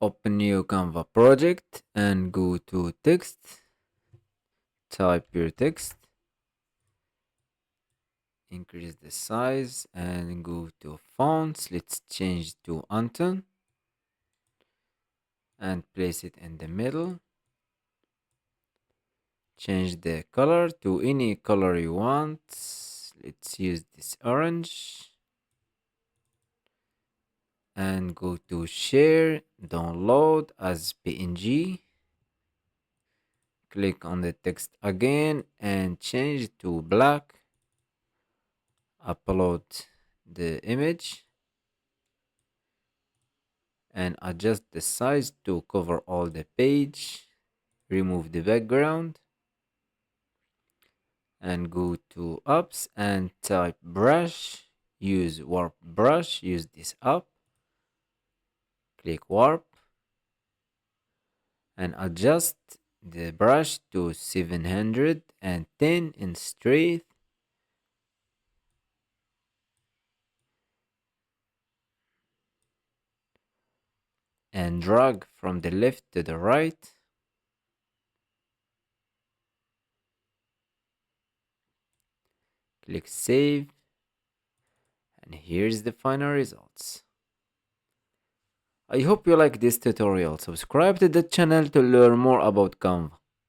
Open new Canva project and go to text. Type your text. Increase the size and go to fonts. Let's change to Anton and place it in the middle. Change the color to any color you want. Let's use this orange. And go to share, download as PNG. Click on the text again and change to black. Upload the image and adjust the size to cover all the page. Remove the background and go to apps and type brush. Use warp brush. Use this app. Click warp and adjust the brush to 710 in straight. And drag from the left to the right. Click save. And here's the final results. I hope you like this tutorial. Subscribe to the channel to learn more about Canva.